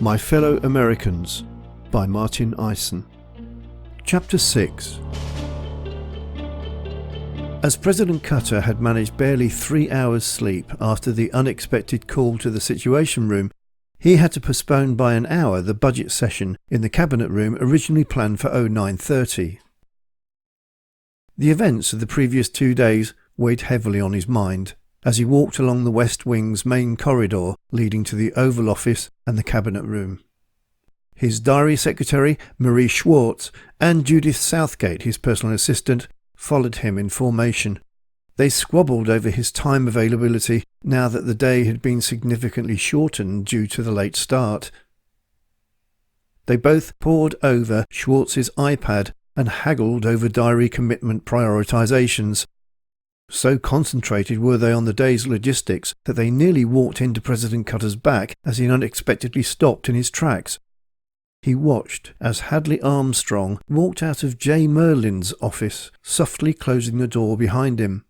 My Fellow Americans by Martin Ison. Chapter 6. As President Cutter had managed barely 3 hours sleep after the unexpected call to the Situation Room, he had to postpone by an hour the budget session in the Cabinet Room originally planned for 09:30. The events of the previous 2 days weighed heavily on his mind as he walked along the West Wing's main corridor leading to the Oval Office and the Cabinet Room. His diary secretary, Marie Schwartz, and Judith Southgate, his personal assistant, followed him in formation. They squabbled over his time availability now that the day had been significantly shortened due to the late start. They both pored over Schwartz's iPad and haggled over diary commitment prioritizations. So concentrated were they on the day's logistics that they nearly walked into President Cutter's back as he unexpectedly stopped in his tracks. He watched as Hadley Armstrong walked out of J. Merlin's office, softly closing the door behind him.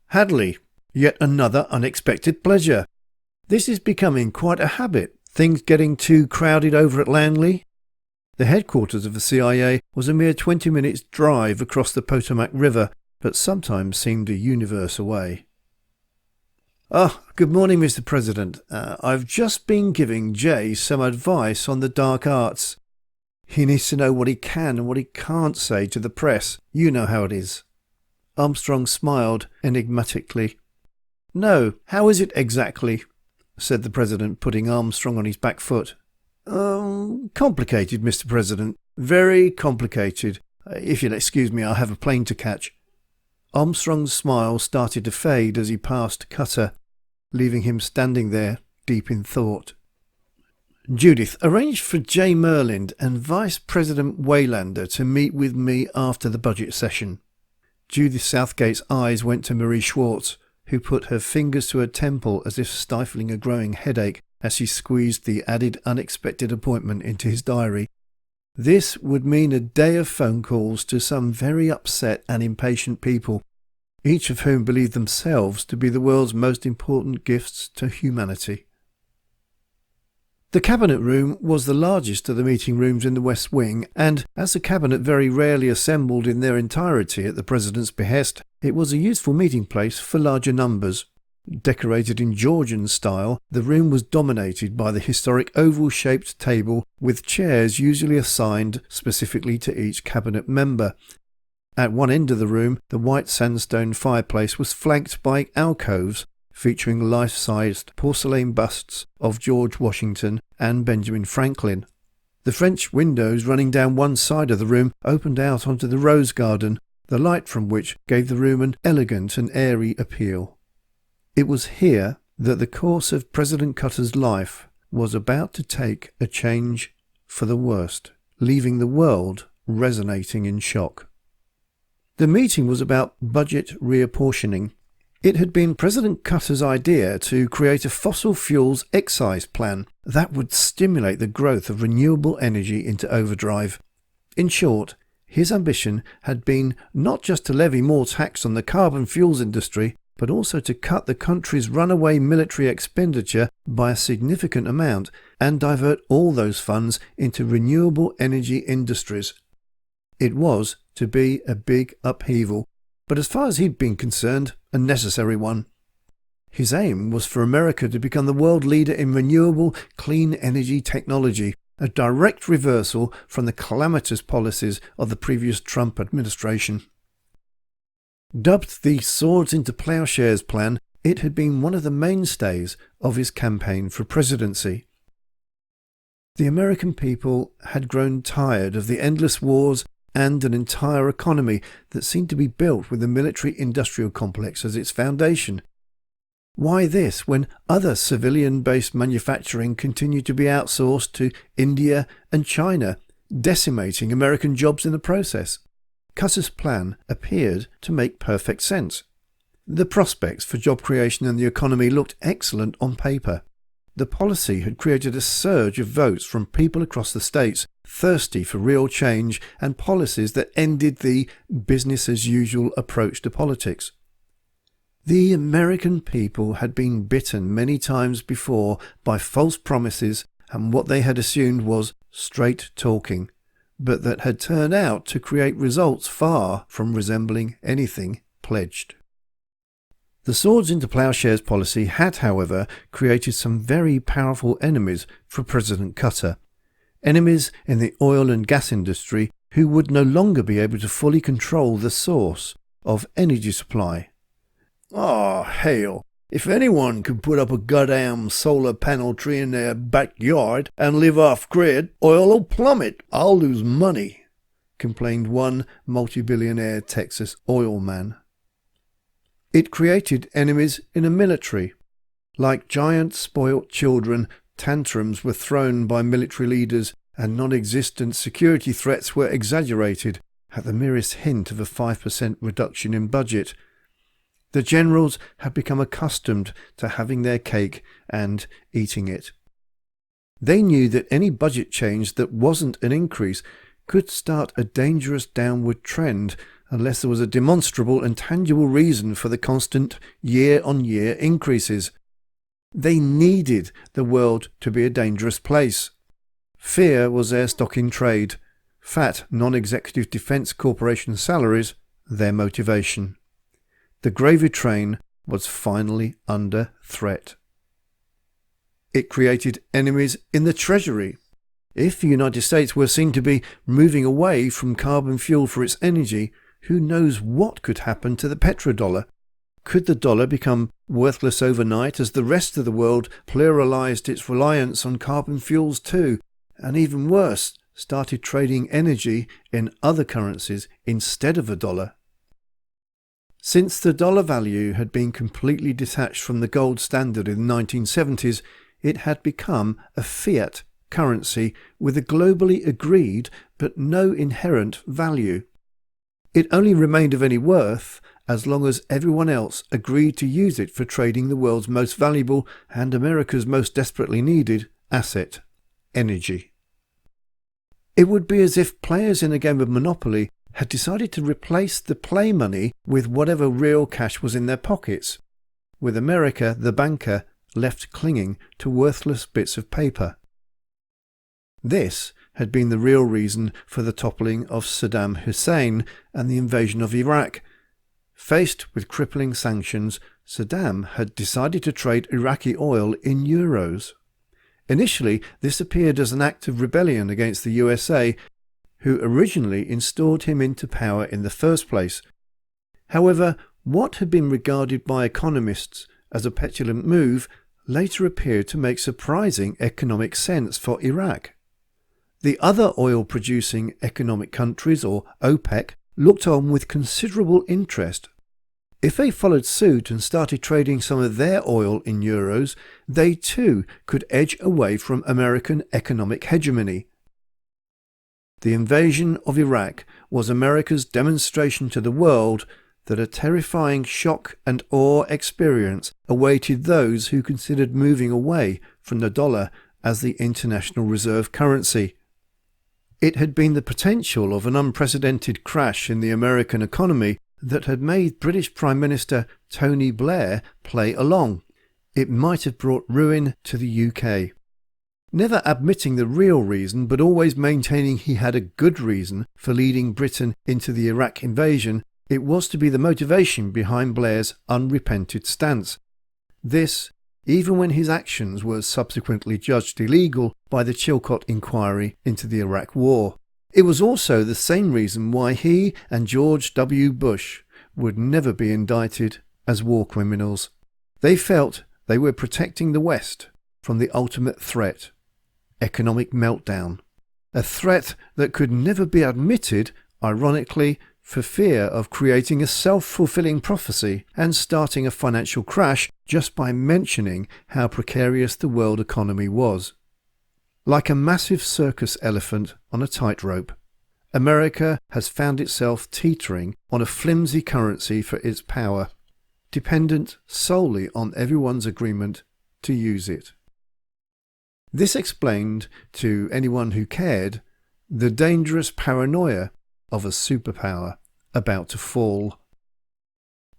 "Hadley, yet another unexpected pleasure. This is becoming quite a habit, things getting too crowded over at Langley." The headquarters of the CIA was a mere 20 minutes' drive across the Potomac River, but sometimes seemed a universe away. Good morning, Mr. President. I've just been giving Jay some advice on the dark arts. He needs to know what he can and what he can't say to the press. You know how it is." Armstrong smiled enigmatically. "No, how is it exactly?" said the President, putting Armstrong on his back foot. Complicated, Mr. President. Very complicated. If you'll excuse me, I have a plane to catch." Armstrong's smile started to fade as he passed Cutter, leaving him standing there, deep in thought. "Judith, arrange for J. Merlin and Vice President Waylander to meet with me after the budget session." Judith Southgate's eyes went to Marie Schwartz, who put her fingers to her temple as if stifling a growing headache as she squeezed the added unexpected appointment into his diary. This would mean a day of phone calls to some very upset and impatient people, each of whom believed themselves to be the world's most important gifts to humanity. The Cabinet Room was the largest of the meeting rooms in the West Wing, and as the Cabinet very rarely assembled in their entirety at the President's behest, it was a useful meeting place for larger numbers. Decorated in Georgian style, the room was dominated by the historic oval-shaped table with chairs usually assigned specifically to each cabinet member. At one end of the room, the white sandstone fireplace was flanked by alcoves featuring life-sized porcelain busts of George Washington and Benjamin Franklin. The French windows running down one side of the room opened out onto the rose garden, the light from which gave the room an elegant and airy appeal. It was here that the course of President Cutter's life was about to take a change for the worst, leaving the world resonating in shock. The meeting was about budget reapportioning. It had been President Cutter's idea to create a fossil fuels excise plan that would stimulate the growth of renewable energy into overdrive. In short, his ambition had been not just to levy more tax on the carbon fuels industry, but also to cut the country's runaway military expenditure by a significant amount and divert all those funds into renewable energy industries. It was to be a big upheaval, but as far as he'd been concerned, a necessary one. His aim was for America to become the world leader in renewable, clean energy technology, a direct reversal from the calamitous policies of the previous Trump administration. Dubbed the Swords into Plowshares plan, it had been one of the mainstays of his campaign for presidency. The American people had grown tired of the endless wars and an entire economy that seemed to be built with the military-industrial complex as its foundation. Why this when other civilian-based manufacturing continued to be outsourced to India and China, decimating American jobs in the process? Cutter's plan appeared to make perfect sense. The prospects for job creation in the economy looked excellent on paper. The policy had created a surge of votes from people across the states thirsty for real change and policies that ended the business-as-usual approach to politics. The American people had been bitten many times before by false promises and what they had assumed was straight talking, but that had turned out to create results far from resembling anything pledged. The swords into plowshares policy had, however, created some very powerful enemies for President Cutter. Enemies in the oil and gas industry who would no longer be able to fully control the source of energy supply. "Oh, hell, if anyone could put up a goddamn solar panel tree in their backyard and live off-grid, oil'll plummet. I'll lose money," complained one multi-billionaire Texas oil man. It created enemies in a military. Like giant spoilt children, tantrums were thrown by military leaders and non-existent security threats were exaggerated at the merest hint of a 5% reduction in budget. The generals had become accustomed to having their cake and eating it. They knew that any budget change that wasn't an increase could start a dangerous downward trend unless there was a demonstrable and tangible reason for the constant year-on-year increases. They needed the world to be a dangerous place. Fear was their stock in trade. Fat non-executive defence corporation salaries, their motivation. The gravy train was finally under threat. It created enemies in the Treasury. If the United States were seen to be moving away from carbon fuel for its energy, who knows what could happen to the petrodollar? Could the dollar become worthless overnight as the rest of the world pluralized its reliance on carbon fuels too, and even worse, started trading energy in other currencies instead of a dollar? Since the dollar value had been completely detached from the gold standard in the 1970s, it had become a fiat currency with a globally agreed but no inherent value. It only remained of any worth as long as everyone else agreed to use it for trading the world's most valuable and America's most desperately needed asset, energy. It would be as if players in a game of Monopoly had decided to replace the play money with whatever real cash was in their pockets, with America, the banker, left clinging to worthless bits of paper. This had been the real reason for the toppling of Saddam Hussein and the invasion of Iraq. Faced with crippling sanctions, Saddam had decided to trade Iraqi oil in euros. Initially, this appeared as an act of rebellion against the USA, who originally installed him into power in the first place. However, what had been regarded by economists as a petulant move later appeared to make surprising economic sense for Iraq. The other oil-producing economic countries, or OPEC, looked on with considerable interest. If they followed suit and started trading some of their oil in euros, they too could edge away from American economic hegemony. The invasion of Iraq was America's demonstration to the world that a terrifying shock and awe experience awaited those who considered moving away from the dollar as the international reserve currency. It had been the potential of an unprecedented crash in the American economy that had made British Prime Minister Tony Blair play along. It might have brought ruin to the UK. Never admitting the real reason, but always maintaining he had a good reason for leading Britain into the Iraq invasion, it was to be the motivation behind Blair's unrepented stance. This, even when his actions were subsequently judged illegal by the Chilcot inquiry into the Iraq War. It was also the same reason why he and George W. Bush would never be indicted as war criminals. They felt they were protecting the West from the ultimate threat, economic meltdown. A threat that could never be admitted, ironically, for fear of creating a self-fulfilling prophecy and starting a financial crash just by mentioning how precarious the world economy was. Like a massive circus elephant on a tightrope, America has found itself teetering on a flimsy currency for its power, dependent solely on everyone's agreement to use it. This explained, to anyone who cared, the dangerous paranoia of a superpower about to fall.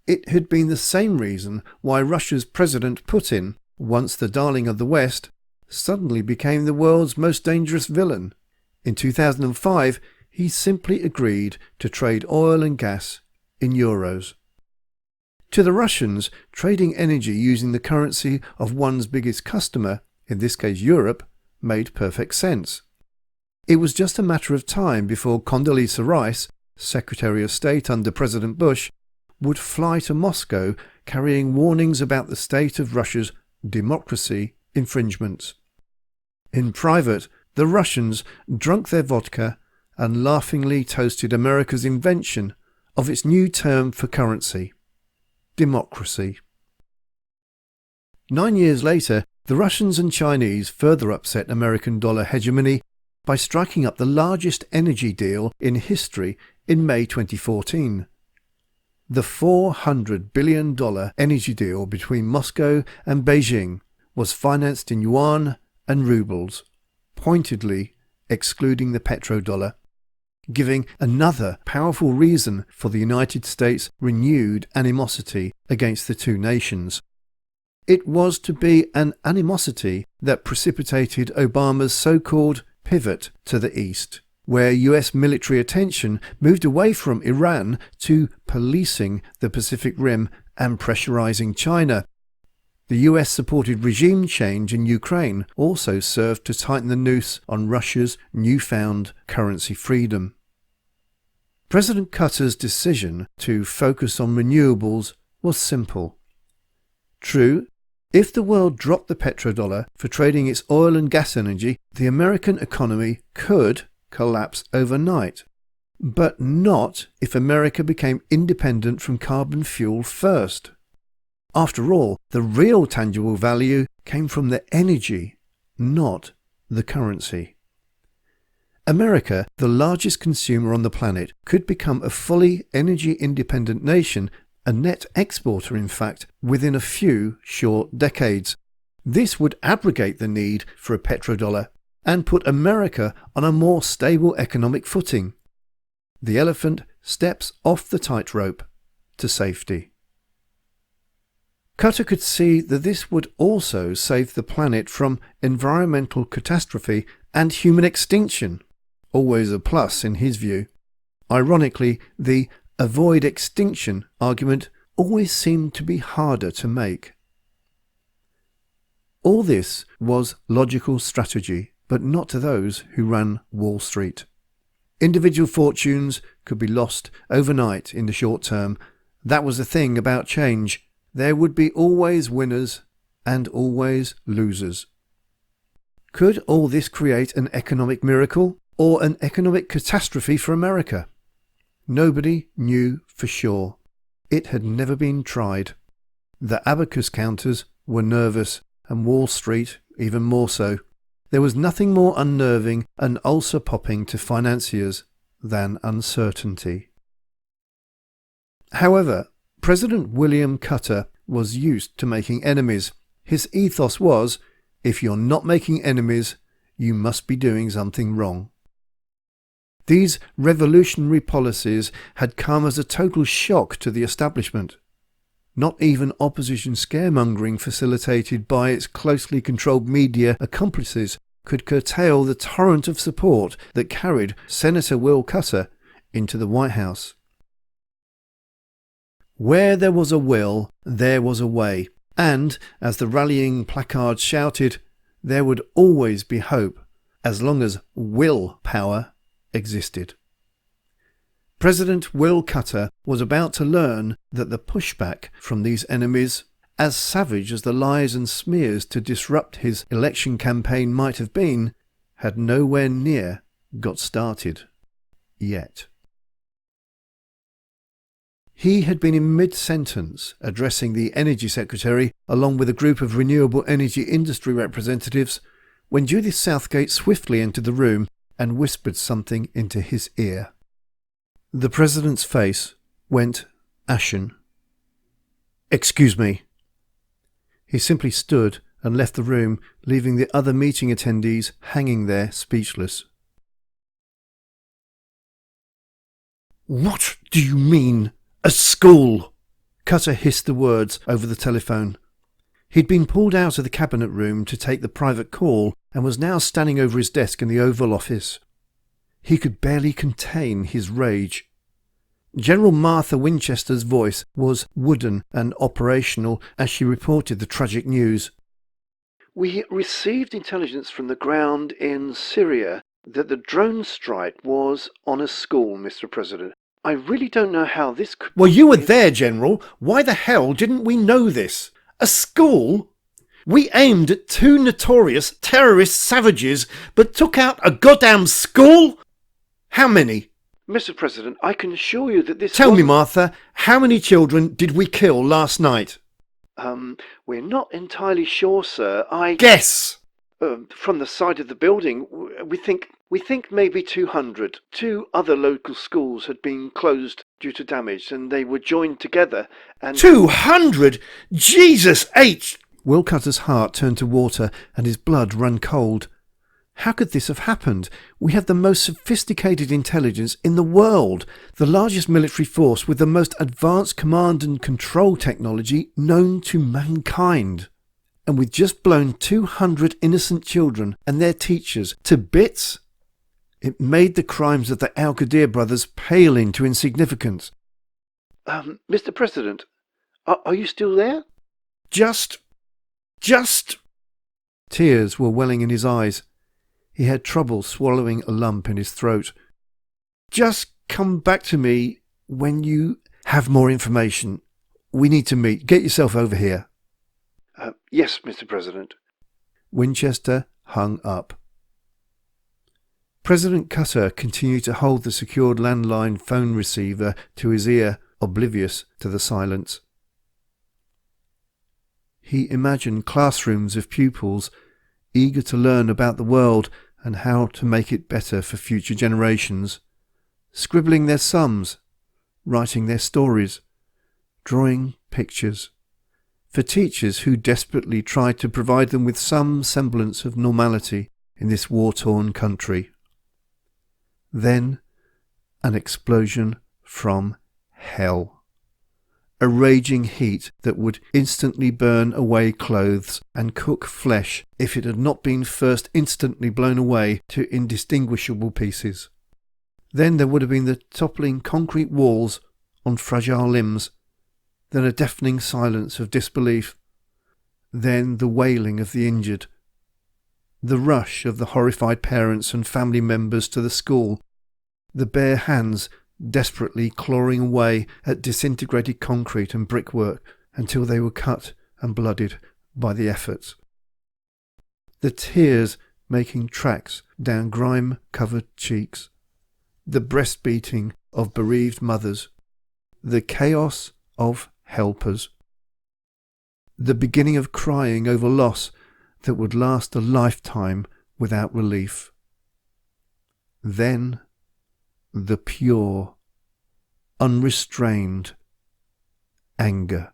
It had been the same reason why Russia's President Putin, once the darling of the West, suddenly became the world's most dangerous villain. In 2005, he simply agreed to trade oil and gas in euros. To the Russians, trading energy using the currency of one's biggest customer, in this case Europe, made perfect sense. It was just a matter of time before Condoleezza Rice, Secretary of State under President Bush, would fly to Moscow carrying warnings about the state of Russia's democracy infringements. In private, the Russians drank their vodka and laughingly toasted America's invention of its new term for currency, democracy. 9 years later, the Russians and Chinese further upset American dollar hegemony by striking up the largest energy deal in history in May 2014. The $400 billion energy deal between Moscow and Beijing was financed in yuan and rubles, pointedly excluding the petrodollar, giving another powerful reason for the United States' renewed animosity against the two nations. It was to be an animosity that precipitated Obama's so-called pivot to the east, where US military attention moved away from Iran to policing the Pacific Rim and pressurizing China. The US-supported regime change in Ukraine also served to tighten the noose on Russia's newfound currency freedom. President Cutter's decision to focus on renewables was simple. True, if the world dropped the petrodollar for trading its oil and gas energy, the American economy could collapse overnight, but not if America became independent from carbon fuel first. After all, the real tangible value came from the energy, not the currency. America, the largest consumer on the planet, could become a fully energy-independent nation, a net exporter in fact, within a few short decades. This would abrogate the need for a petrodollar and put America on a more stable economic footing. The elephant steps off the tightrope to safety. Cutter could see that this would also save the planet from environmental catastrophe and human extinction, always a plus in his view. Ironically, the avoid extinction argument always seemed to be harder to make. All this was logical strategy, but not to those who ran Wall Street. Individual fortunes could be lost overnight in the short term. That was the thing about change. There would be always winners and always losers. Could all this create an economic miracle or an economic catastrophe for America? Nobody knew for sure. It had never been tried. The abacus counters were nervous, and Wall Street even more so. There was nothing more unnerving and ulcer-popping to financiers than uncertainty. However, President William Cutter was used to making enemies. His ethos was, if you're not making enemies, you must be doing something wrong. These revolutionary policies had come as a total shock to the establishment. Not even opposition scaremongering facilitated by its closely controlled media accomplices could curtail the torrent of support that carried Senator Will Cutter into the White House. Where there was a will, there was a way, and, as the rallying placards shouted, there would always be hope, as long as will power existed. President Will Cutter was about to learn that the pushback from these enemies, as savage as the lies and smears to disrupt his election campaign might have been, had nowhere near got started yet. He had been in mid-sentence addressing the Energy Secretary along with a group of renewable energy industry representatives when Judith Southgate swiftly entered the room and whispered something into his ear. The President's face went ashen. "Excuse me." He simply stood and left the room, leaving the other meeting attendees hanging there speechless. "What do you mean, a school?" Cutter hissed the words over the telephone. He'd been pulled out of the cabinet room to take the private call and was now standing over his desk in the Oval Office. He could barely contain his rage. General Martha Winchester's voice was wooden and operational as she reported the tragic news. "We received intelligence from the ground in Syria that the drone strike was on a school, Mr. President. I really don't know how this could..." "Well, you were there, General. Why the hell didn't we know this? A school? We aimed at 2 notorious terrorist savages, but took out a goddamn school? How many?" "Mr. President, I can assure you that this..." "Tell me, Martha, how many children did we kill last night?" We're not entirely sure, sir. Guess! From the side of the building, we think maybe 200. 2 other local schools had been closed due to damage, and they were joined together and... 200? Jesus H! Will Cutter's heart turned to water and his blood ran cold. How could this have happened? We have the most sophisticated intelligence in the world, the largest military force with the most advanced command and control technology known to mankind. And we've just blown 200 innocent children and their teachers to bits? It made the crimes of the Al-Qadir brothers pale into insignificance. Mr. President, are you still there? Just... Tears were welling in his eyes. He had trouble swallowing a lump in his throat. "Just come back to me when you have more information. We need to meet. Get yourself over here." Yes, Mr. President." Winchester hung up. President Cutter continued to hold the secured landline phone receiver to his ear, oblivious to the silence. He imagined classrooms of pupils, eager to learn about the world and how to make it better for future generations, scribbling their sums, writing their stories, drawing pictures, for teachers who desperately tried to provide them with some semblance of normality in this war-torn country. Then an explosion from hell. A raging heat that would instantly burn away clothes and cook flesh if it had not been first instantly blown away to indistinguishable pieces. Then there would have been the toppling concrete walls on fragile limbs, then a deafening silence of disbelief, then the wailing of the injured, the rush of the horrified parents and family members to the school, the bare hands desperately clawing away at disintegrated concrete and brickwork until they were cut and blooded by the efforts. The tears making tracks down grime-covered cheeks, the breast-beating of bereaved mothers, the chaos of helpers, the beginning of crying over loss that would last a lifetime without relief. Then the pure, unrestrained anger.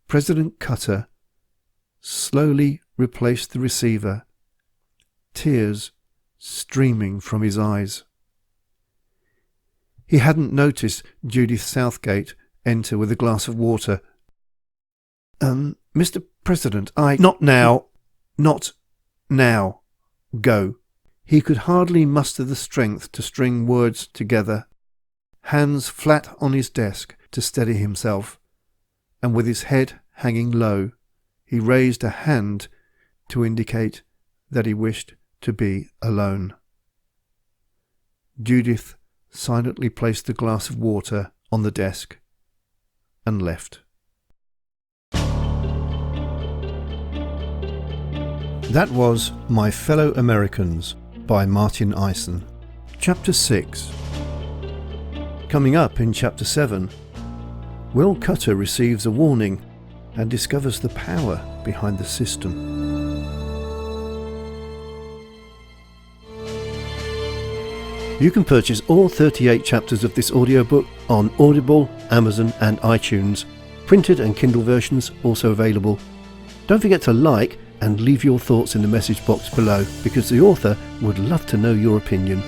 President Cutter slowly replaced the receiver, tears streaming from his eyes. He hadn't noticed Judith Southgate enter with a glass of water. Mr. President, Not now. Not now. Go." He could hardly muster the strength to string words together. Hands flat on his desk to steady himself, and with his head hanging low, he raised a hand to indicate that he wished to be alone. Judith silently placed the glass of water on the desk and left. That was My Fellow Americans by Martin Ison. Chapter 6. Coming up in Chapter 7, Will Cutter receives a warning and discovers the power behind the system. You can purchase all 38 chapters of this audiobook on Audible, Amazon and iTunes. Printed and Kindle versions also available. Don't forget to like and leave your thoughts in the message box below, because the author would love to know your opinion.